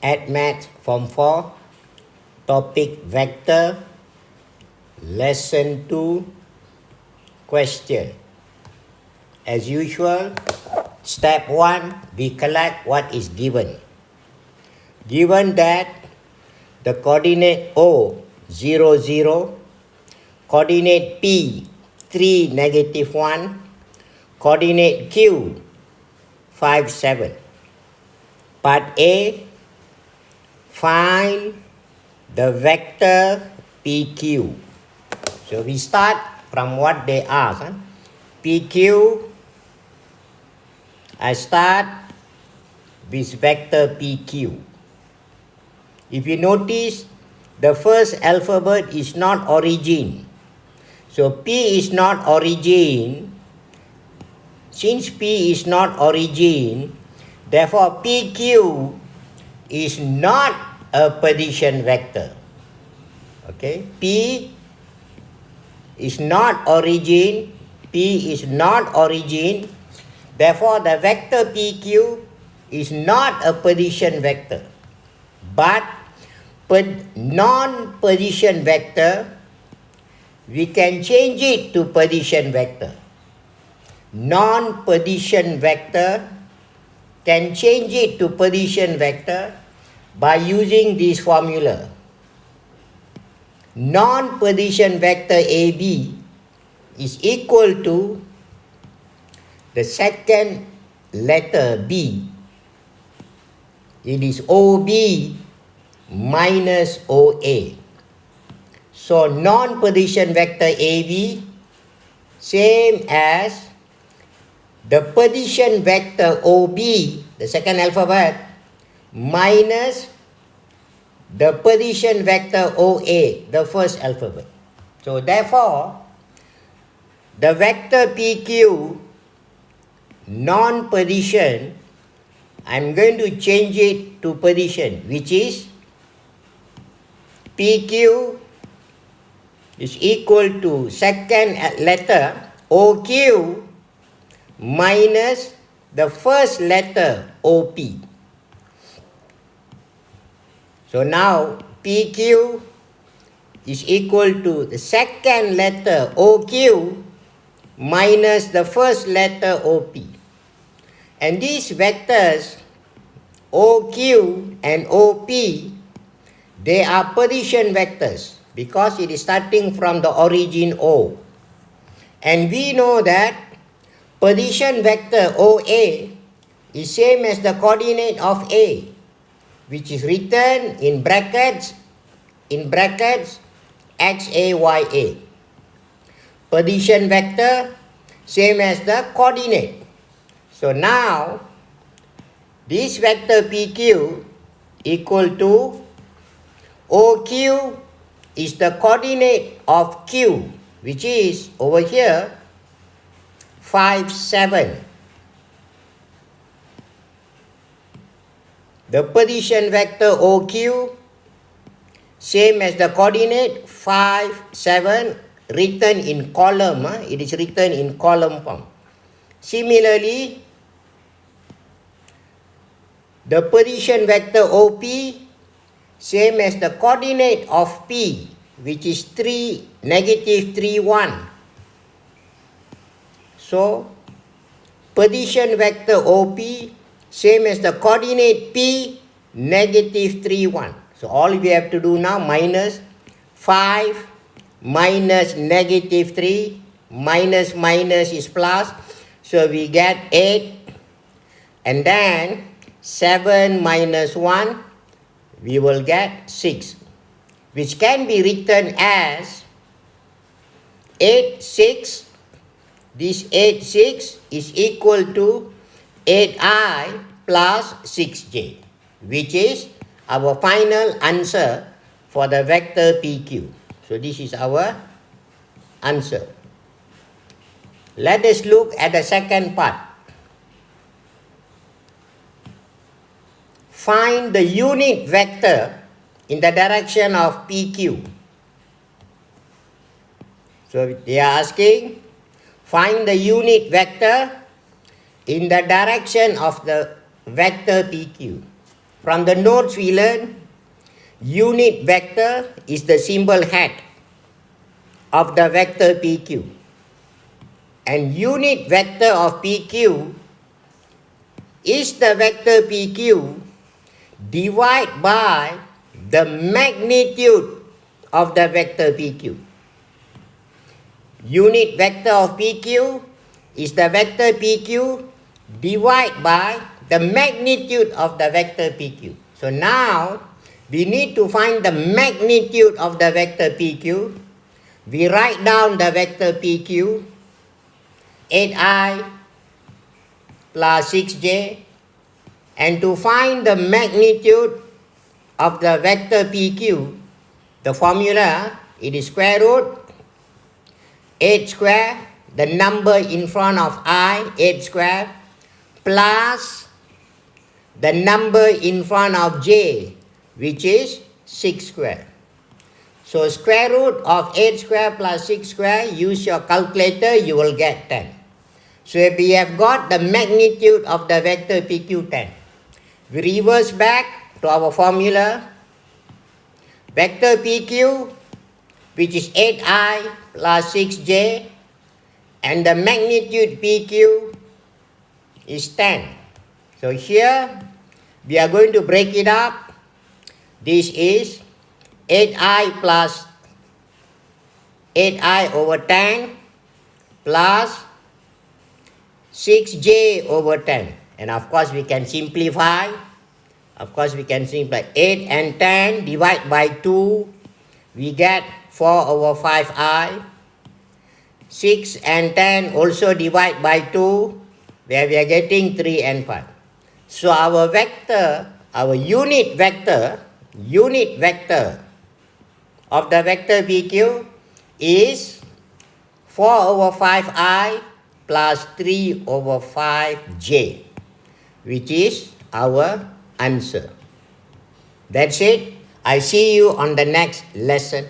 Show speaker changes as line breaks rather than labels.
Maths Form 4, topic vector, lesson 2, question. As usual, step 1, we collect what is given. Given that the coordinate O, 0, 0, coordinate P, 3, negative 1, coordinate Q, 5, 7. Part A, find the vector PQ. So we start from what they ask. PQ, I start with vector PQ. If you notice, the first alphabet is not origin. So P is not origin. Since P is not origin, therefore PQ is not a position vector. Okay, P is not origin, P is not origin, therefore the vector PQ is not a position vector, but non-position vector, we can change it to position vector. Non-position vector can change it to position vector by using this formula. Non-position vector AB is equal to the second letter B. It is OB minus OA. So non-position vector AB same as the position vector OB, the second alphabet, minus the position vector OA, the first alphabet. So therefore, the vector PQ, non-position, I'm going to change it to position, which is PQ is equal to second letter OQ minus the first letter OP. So now PQ is equal to the second letter OQ minus the first letter OP. And these vectors OQ and OP, they are position vectors because it is starting from the origin O. And we know that position vector OA is same as the coordinate of A, which is written in brackets XAYA. Position vector same as the coordinate. So now this vector PQ equal to OQ is the coordinate of Q, which is over here 5, 7. The position vector OQ same as the coordinate 5, 7 written in column. It is written in column form. Similarly, the position vector OP same as the coordinate of P, which is 3, negative 3, 1. So, position vector OP same as the coordinate P, negative 3, 1. So, all we have to do now, minus 5 minus negative 3, minus is plus. So, we get 8. And then 7 minus 1, we will get 6. Which can be written as 8, 6. This 8, 6 is equal to 8i plus 6j, which is our final answer for the vector PQ. So this is our answer. Let us look at the second part. Find the unit vector in the direction of PQ. So they are asking, find the unit vector in the direction of the vector PQ. From the notes we learned, unit vector is the symbol hat of the vector PQ. And unit vector of PQ is the vector PQ divided by the magnitude of the vector PQ. Unit vector of PQ is the vector PQ divided by the magnitude of the vector PQ. So now we need to find the magnitude of the vector PQ. We write down the vector PQ, 8i plus 6j, and to find the magnitude of the vector PQ, the formula, it is square root 8 square, the number in front of I, 8 square, plus the number in front of j, which is 6 square. So square root of 8 square plus 6 square, use your calculator, you will get 10. So if we have got the magnitude of the vector PQ 10, we reverse back to our formula. Vector PQ, which is 8i plus 6j, and the magnitude PQ is 10. So here we are going to break it up. This is 8i plus 8i over 10 plus 6j over 10. And of course we can simplify. 8 and 10 divide by 2. We get 4 over 5i. 6 and 10 also divide by 2, where we are getting 3 and 5. So our vector, our unit vector of the vector PQ is 4 over 5i plus 3 over 5j, which is our answer. That's it. I see you on the next lesson.